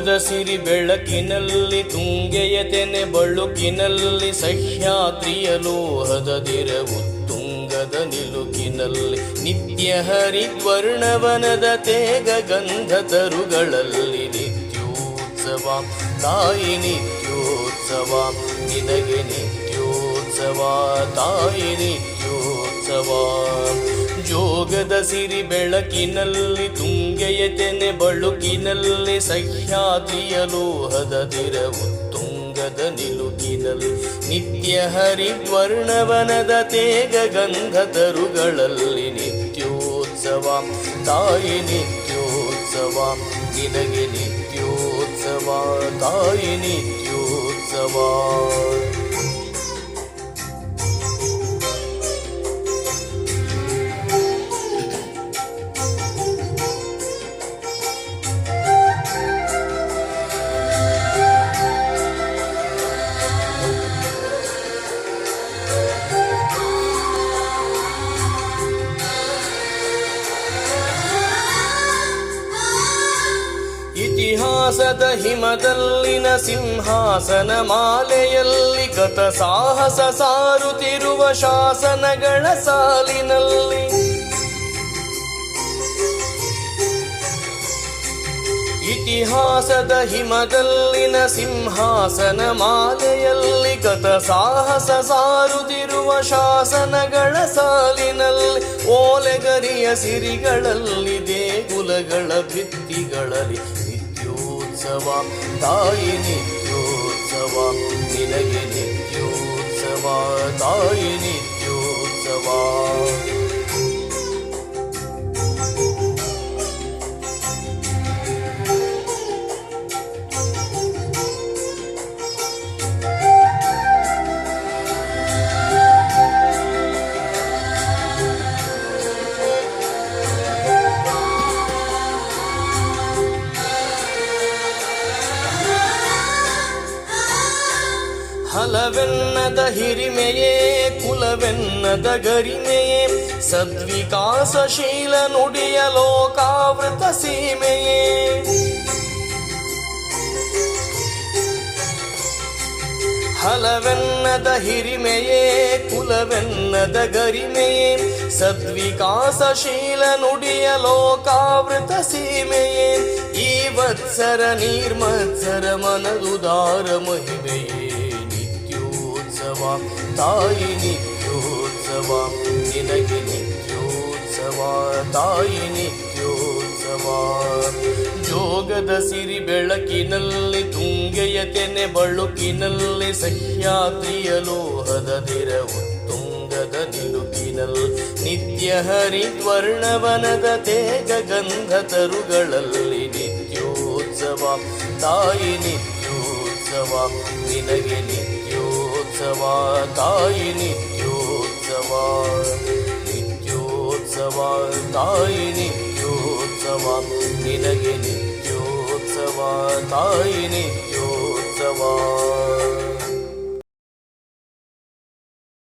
ಜೋಗದ ಸಿರಿ ಬೆಳಕಿನಲ್ಲಿ ತುಂಗೆಯ ತೆನೆ ಬಳುಕಿನಲ್ಲಿ ಸಹ್ಯಾದ್ರಿಯ ಲೋಹದ ದಿರವು ತುಂಗದ ನಿಲುಕಿನಲ್ಲಿ ನಿತ್ಯ ಹರಿವರ್ಣವನದ ತೇಗ ಗಂಧ ತರುಗಳಲ್ಲಿ ನಿತ್ಯೋತ್ಸವ ತಾಯಿ ನಿತ್ಯೋತ್ಸವ ನಿನಗೆ ನಿತ್ಯೋತ್ಸವ ತಾಯಿ ನಿತ್ಯೋತ್ಸವ. ಜೋಗದ ಸಿರಿ ಬೆಳಕಿನಲ್ಲಿ ತುಂಗೆಯ ತೆನೆ ಬಳುಕಿನಲ್ಲಿ ಸಹ್ಯಾದ್ರಿಯ ಲೋಹದ ದಿರವು ತುಂಗದ ನಿಲುಕಿನಲ್ಲಿ ನಿತ್ಯ ಹರಿವರ್ಣವನದ ತೇಗ ಗಂಧ ತರುಗಳಲ್ಲಿ ನಿತ್ಯೋತ್ಸವ ತಾಯಿ ನಿತ್ಯೋತ್ಸವ ನಿನಗೆ ನಿತ್ಯೋತ್ಸವ ತಾಯಿ ನಿತ್ಯೋತ್ಸವ. ಇತಿಹಾಸದ ಹಿಮದಲ್ಲಿನ ಸಿಂಹಾಸನ ಮಾಲೆಯಲ್ಲಿ ಗತ ಸಾಹಸ ಸಾರುತ್ತಿರುವ ಶಾಸನಗಳ ಸಾಲಿನಲ್ಲಿ ಇತಿಹಾಸದ ಹಿಮದಲ್ಲಿನ ಸಿಂಹಾಸನ ಮಾಲೆಯಲ್ಲಿ ಗತ ಸಾಹಸ ಸಾರುತ್ತಿರುವ ಶಾಸನಗಳ ಸಾಲಿನಲ್ಲಿ ಓಲೆಗರಿಯ ಸಿರಿಗಳಲ್ಲಿ ದೇಗುಲಗಳ ಭಿತ್ತಿಗಳಲ್ಲಿ ನಿತ್ಯೋತ್ಸವ ತಾಯಿ ನಿತ್ಯೋತ್ಸವ ನಿನಗೆ ನಿತ್ಯೋತ್ಸವ ತಾಯಿ ನಿತ್ಯೋತ್ಸವ. ಹಲವೆನ್ನದ ಹಿರಿಮೆಯೇ ಕುಲವೆನ್ನದ ಗರಿಮೆಯೇ ಸದ್ವಿಕಾಸಶೀಲ ನುಡಿಯ ಲೋಕಾವೃತ ಸೀಮೆಯೇ ಹಲವೆನ್ನದ ಹಿರಿಮೆಯೇ ಕುಲವೆನ್ನದ ಗರಿಮೆಯೇ ಸದ್ವಿಕಾಸಶೀಲ ನುಡಿಯ ಲೋಕಾವೃತ ಸೀಮೆಯೇ ಈ ವತ್ಸರ ನಿರ್ಮತ್ಸರ ಮನದುದಾರ ಮಹಿಮೆಯೇ ತಾಯಿ ನಿತ್ಯೋತ್ಸವ ನಿನಗೆ ನಿತ್ಯೋತ್ಸವ ತಾಯಿ ನಿತ್ಯೋತ್ಸವ. ಜೋಗದ ಸಿರಿ ಬೆಳಕಿನಲ್ಲಿ ತುಂಗೆಯ ತೆನೆ ಬಳುಕಿನಲ್ಲಿ ಸಹ್ಯಾದ್ರಿಯ ಲೋಹದ ದಿರವು ತುಂಗದ ನಿಲುಕಿನಲ್ಲಿ ನಿತ್ಯ ಹರಿವರ್ಣವನದ ತೇಗ ಗಂಧ ತರುಗಳಲ್ಲಿ ನಿತ್ಯೋತ್ಸವ ತಾಯಿ ನಿತ್ಯೋತ್ಸವ ನಿನಗೆ ನಿತ್ಯೋತ್ಸವ ತಾಯಿ ನಿತ್ಯೋತ್ಸವ ನಿತ್ಯೋತ್ಸವ ತಾಯಿ ನಿತ್ಯೋತ್ಸವ ನಿನಗೆ ನಿತ್ಯೋತ್ಸವ ತಾಯಿ ನಿತ್ಯೋತ್ಸವ.